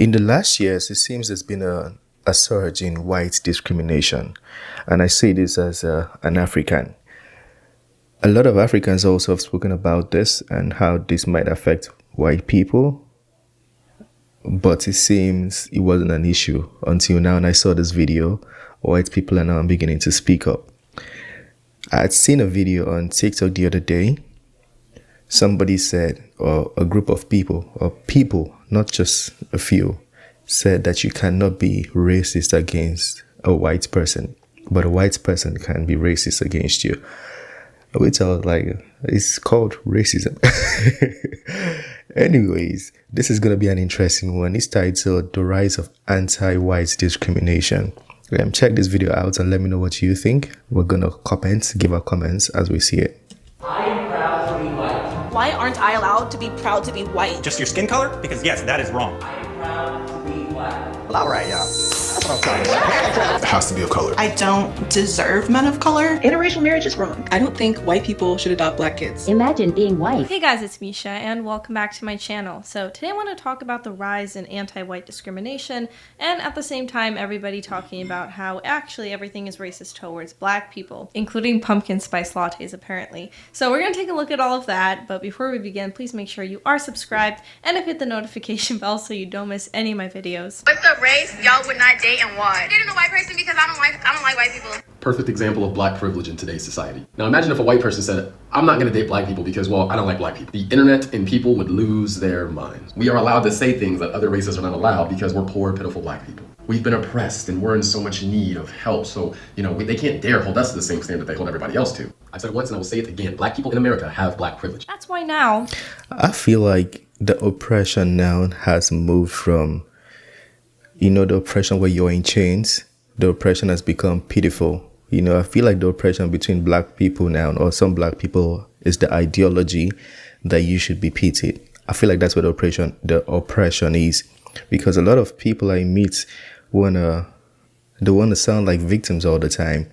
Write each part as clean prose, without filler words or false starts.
In the last years, it seems there's been a surge in white discrimination. And I say this as an African. A lot of Africans also have spoken about this and how this might affect white people. But it seems it wasn't an issue until now. And I saw this video. White people are now beginning to speak up. I had seen a video on TikTok the other day. Somebody said, or a group of people, or people, not just a few, said that you cannot be racist against a white person, but a white person can be racist against you. Which I was like, it's called racism. Anyways, this is going to be an interesting one. It's titled The Rise of Anti-White Discrimination. Check this video out and let me know what you think. We're going to give our comments as we see it. I am proud to be white. Why aren't I allowed to be proud to be white? Just your skin color? Because yes, that is wrong. I am proud to be black. All right, y'all. It has to be of color. I don't deserve men of color. Interracial marriage is wrong. I don't think white people should adopt black kids. Imagine being white. Hey guys, it's Misha and welcome back to my channel. So today I want to talk about the rise in anti-white discrimination and at the same time everybody talking about how actually everything is racist towards black people, including pumpkin spice lattes apparently. So we're going to take a look at all of that, but before we begin, please make sure you are subscribed and hit the notification bell so you don't miss any of my videos. What's the race y'all would not date and why? I'm dating a white person because I don't like white people. Perfect example of black privilege in today's society. Now imagine if a white person said, I'm not gonna date black people because, well, I don't like black people. The internet and people would lose their minds. We are allowed to say things that other races are not allowed because we're poor, pitiful black people. We've been oppressed and we're in so much need of help. So, they can't dare hold us to the same standard they hold everybody else to. I said it once and I will say it again. Black people in America have black privilege. That's why now I feel like the oppression now has moved from, the oppression where you're in chains. The oppression has become pitiful. I feel like the oppression between black people now, or some black people, is the ideology that you should be pitied. I feel like that's what the oppression is. Because a lot of people I meet they want to sound like victims all the time.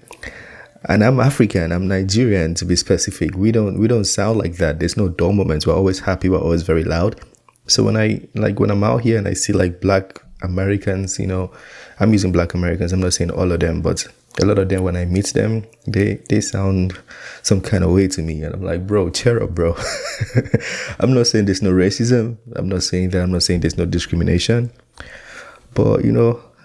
And I'm African, I'm Nigerian to be specific. We don't sound like that. There's no dull moments. We're always happy, we're always very loud. So when I'm out here and I see like black Americans, I'm using black Americans, I'm not saying all of them, but a lot of them, when I meet them, they sound some kind of way to me. And I'm like, bro, cheer up, bro. I'm not saying there's no racism. I'm not saying that. I'm not saying there's no discrimination. But,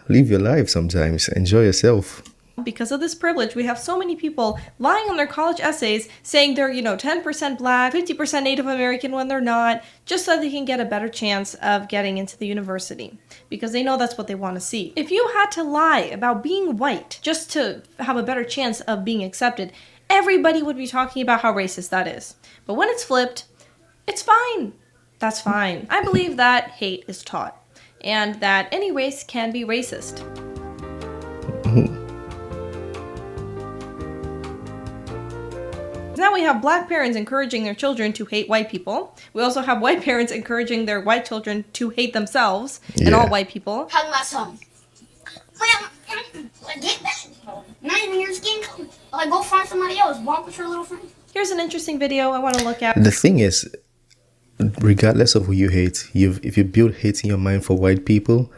live your life sometimes. Enjoy yourself. because of this privilege, we have so many people lying on their college essays saying they're, 10% black, 50% Native American when they're not, just so they can get a better chance of getting into the university, because they know that's what they want to see. If you had to lie about being white just to have a better chance of being accepted, everybody would be talking about how racist that is. But when it's flipped, it's fine. That's fine. I believe that hate is taught, and that any race can be racist. Now we have black parents encouraging their children to hate white people. We also have white parents encouraging their white children to hate themselves and all white people. Hug my son. Get back. Not even your skin color. Like, go find somebody else. Walk with your little friend. Here's an interesting video I want to look at. The thing is, regardless of who you hate, if you build hate in your mind for white people,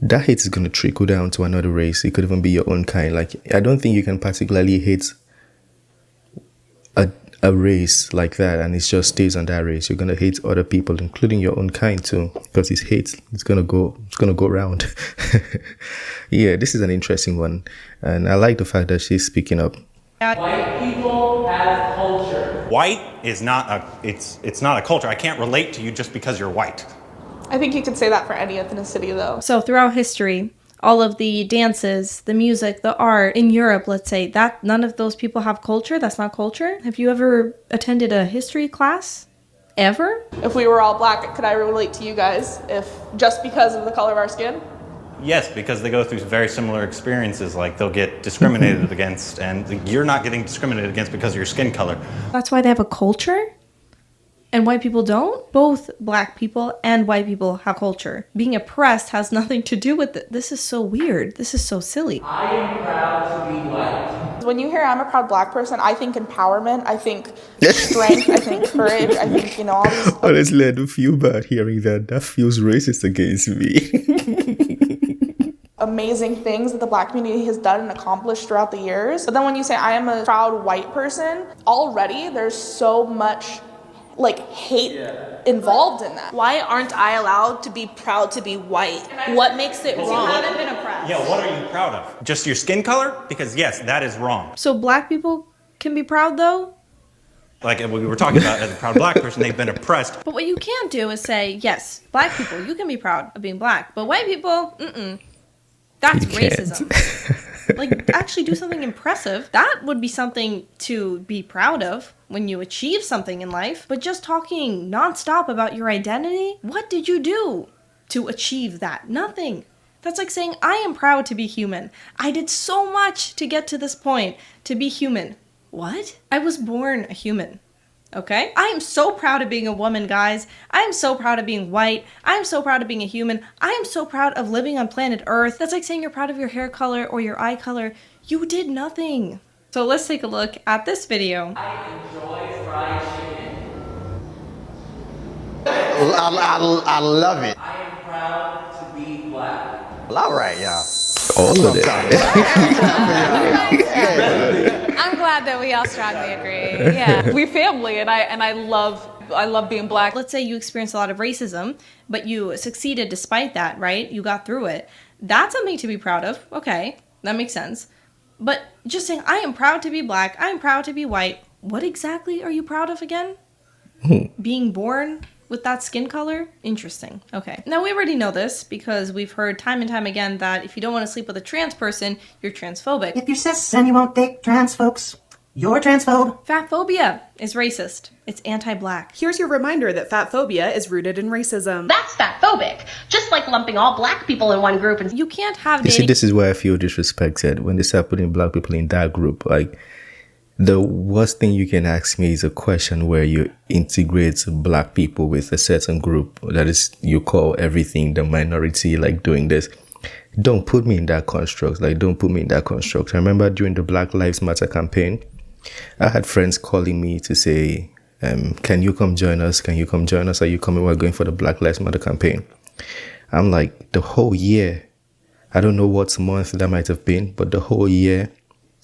that hate is going to trickle down to another race. It could even be your own kind. Like, I don't think you can particularly hate a race like that and it just stays on that race. You're gonna hate other people, including your own kind too, because it's hate. It's gonna go around. Yeah, this is an interesting one, and I like the fact that she's speaking up. White people have culture. White is not it's not a culture. I can't relate to you just because you're white. I think you could say that for any ethnicity, though. So throughout history, all of the dances, the music, the art in Europe, let's say, that none of those people have culture. That's not culture. Have you ever attended a history class? Ever? If we were all black, could I relate to you guys if just because of the color of our skin? Yes, because they go through very similar experiences. Like, they'll get discriminated against, and you're not getting discriminated against because of your skin color. That's why they have a culture? And white people don't? Both black people and white people have culture. Being oppressed has nothing to do with it. This is so weird. This is so silly. I am proud to be white. When you hear I'm a proud black person, I think empowerment, I think strength, I think courage, I think, all these... Honestly, I do feel bad hearing that. That feels racist against me. amazing things that the Black community has done and accomplished throughout the years. But then when you say I am a proud white person, already there's so much like hate involved in that. Why aren't I allowed to be proud to be white? What makes it wrong? Yeah, what are you proud of? Just your skin color? Because yes, that is wrong. So Black people can be proud though? Like we were talking about, as a proud Black person, they've been oppressed. But what you can't do is say, yes, Black people, you can be proud of being Black, but white people, that's racism. Like, actually do something impressive. That would be something to be proud of when you achieve something in life. But just talking nonstop about your identity, what did you do to achieve that? Nothing. That's like saying, I am proud to be human. I did so much to get to this point, to be human. What? I was born a human. Okay? I am so proud of being a woman, guys. I am so proud of being white. I am so proud of being a human. I am so proud of living on planet Earth. That's like saying you're proud of your hair color or your eye color. You did nothing. So let's take a look at this video. I enjoy fried chicken. I love it. I am proud to be Black. All right, y'all. All of it. I'm glad that we all strongly agree. Yeah. We family, and I love being Black. Let's say you experienced a lot of racism, but you succeeded despite that, right? You got through it. That's something to be proud of. Okay, that makes sense. But just saying, I am proud to be Black, I am proud to be white. What exactly are you proud of again? Being born with that skin color? Interesting. Okay. Now, we already know this because we've heard time and time again that if you don't want to sleep with a trans person, you're transphobic. If you're cis and you won't date trans folks, you're a transphobe. Fat phobia is racist. It's anti-Black. Here's your reminder that fat phobia is rooted in racism. That's fatphobic. Just like lumping all Black people in one group and You can't have You see, dating. this is where I feel disrespected when they start putting Black people in that group. Like, the worst thing you can ask me is a question where you integrate Black people with a certain group that is, you call everything the minority, like doing this. Don't put me in that construct. Like, don't put me in that construct. I remember during the Black Lives Matter campaign, I had friends calling me to say, can you come join us? Can you come join us? Are you coming? We're going for the Black Lives Matter campaign. I'm like, the whole year, I don't know what month that might have been, but the whole year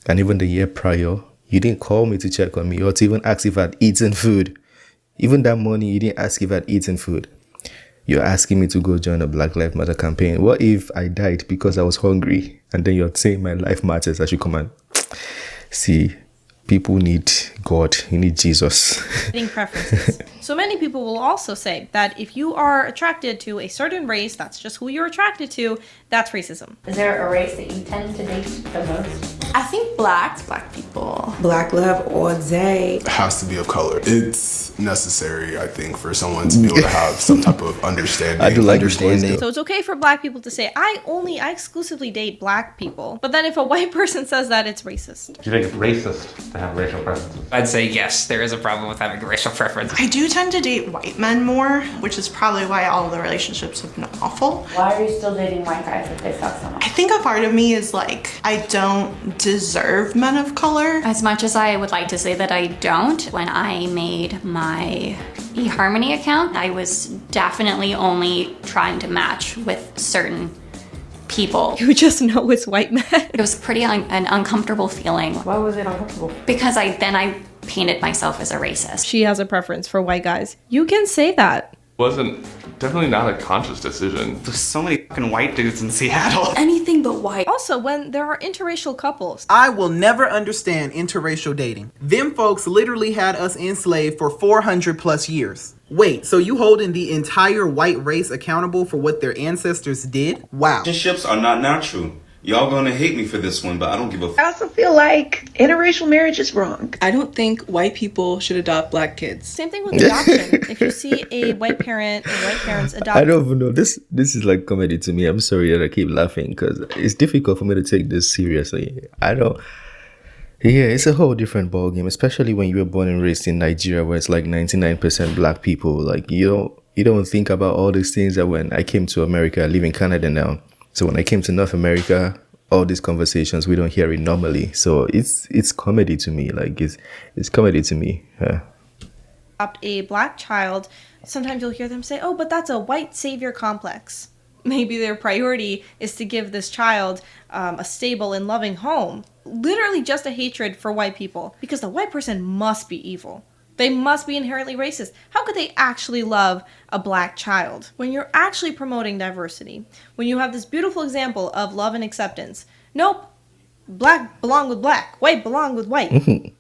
and even the year prior, you didn't call me to check on me or to even ask if I'd eaten food. Even that morning, you didn't ask if I'd eaten food. You're asking me to go join a Black Lives Matter campaign. What if I died because I was hungry? And then you're saying my life matters. I should come and see. People need God. You need Jesus. Dating preferences. So many people will also say that if you are attracted to a certain race, that's just who you're attracted to, that's racism. Is there a race that you tend to date the most? I think Black people. Black love all day. It has to be of color. It's necessary, I think, for someone to be able to have some type of understanding. I do like understanding. So it's okay for Black people to say, I exclusively date Black people. But then if a white person says that, it's racist. Do you think it's racist to have racial preferences? I'd say yes, there is a problem with having racial preferences. I do tend to date white men more, which is probably why all the relationships have been awful. Why are you still dating white guys if they suck so much? I think a part of me is like, I don't deserve men of color. As much as I would like to say that I don't, when I made my eHarmony account, I was definitely only trying to match with certain people. You just know it's white men. It was pretty an uncomfortable feeling. Why was it uncomfortable? Because I painted myself as a racist. She has a preference for white guys. You can say that. Wasn't definitely not a conscious decision. There's so many fucking white dudes in Seattle. Anything but white. Also, when there are interracial couples. I will never understand interracial dating. Them folks literally had us enslaved for 400 plus years. Wait, so you holding the entire white race accountable for what their ancestors did? Wow. Relationships are not natural. Y'all gonna hate me for this one, but I don't give a f. I also feel like interracial marriage is wrong. I don't think white people should adopt Black kids. Same thing with adoption. If you see a white parent and white parents adopt. I don't even know. This is like comedy to me. I'm sorry that I keep laughing because it's difficult for me to take this seriously. Yeah, it's a whole different ballgame, especially when you were born and raised in Nigeria where it's like 99% Black people. Like you don't think about all these things that when I came to America, I live in Canada now. So when I came to North America, all these conversations, we don't hear it normally. So it's comedy to me. Like it's comedy to me. Adopt a Black child, sometimes you'll hear them say, oh, but that's a white savior complex. Maybe their priority is to give this child a stable and loving home. Literally just a hatred for white people, because the white person must be evil. They must be inherently racist. How could they actually love a black child? When you're actually promoting diversity, when you have this beautiful example of love and acceptance, nope, black belong with black, white belong with white.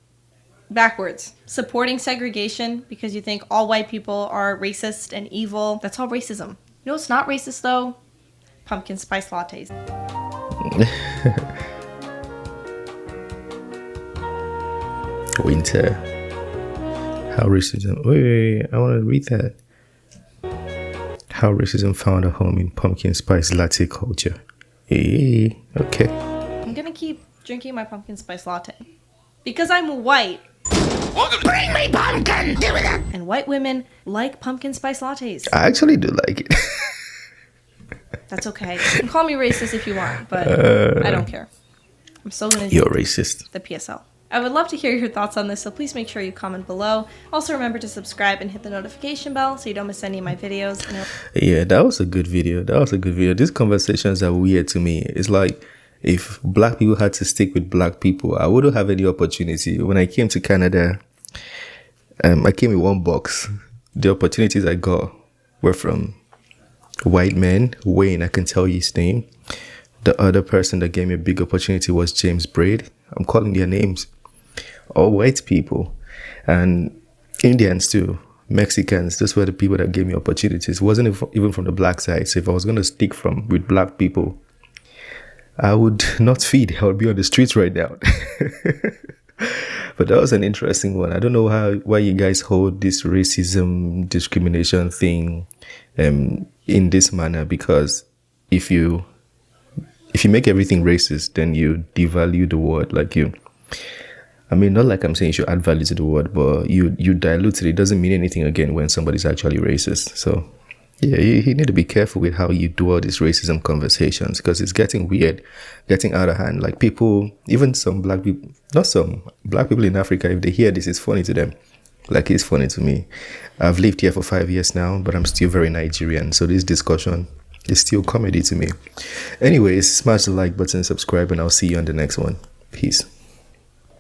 Backwards. Supporting segregation because you think all white people are racist and evil. That's all racism. You know what's not racist though? Pumpkin spice lattes. Winter. How racism... Wait, I want to read that. How racism found a home in pumpkin spice latte culture. Hey, okay. I'm gonna keep drinking my pumpkin spice latte. Because I'm white. Bring me pumpkin! Give me that! And white women like pumpkin spice lattes. I actually do like it. That's okay. You can call me racist if you want, but I don't care. I'm still gonna You're racist. The PSL. I would love to hear your thoughts on this, so please make sure you comment below. Also remember to subscribe and hit the notification bell so you don't miss any of my videos. Yeah, that was a good video. These conversations are weird to me. It's like if black people had to stick with black people, I wouldn't have any opportunity. When I came to Canada, I came in one box. The opportunities I got were from white men. Wayne, I can tell you his name. The other person that gave me a big opportunity was James Braid. I'm calling their names. All white people. And Indians too. Mexicans. Those were the people that gave me opportunities. It wasn't even from the black side. So if I was going to stick with black people, I would not feed. I would be on the streets right now. But that was an interesting one. I don't know why you guys hold this racism, discrimination thing in this manner, because if you make everything racist, then you devalue the word. Not like I'm saying you should add value to the word, but you dilute it. It doesn't mean anything again when somebody's actually racist. So yeah, you need to be careful with how you do all these racism conversations, because it's getting weird, getting out of hand. Like people, even some black people, not some black people in Africa, if they hear this, it's funny to them. Like it's funny to me. I've lived here for 5 years now, but I'm still very Nigerian. So this discussion is still comedy to me. Anyways, smash the like button, subscribe, and I'll see you on the next one. Peace.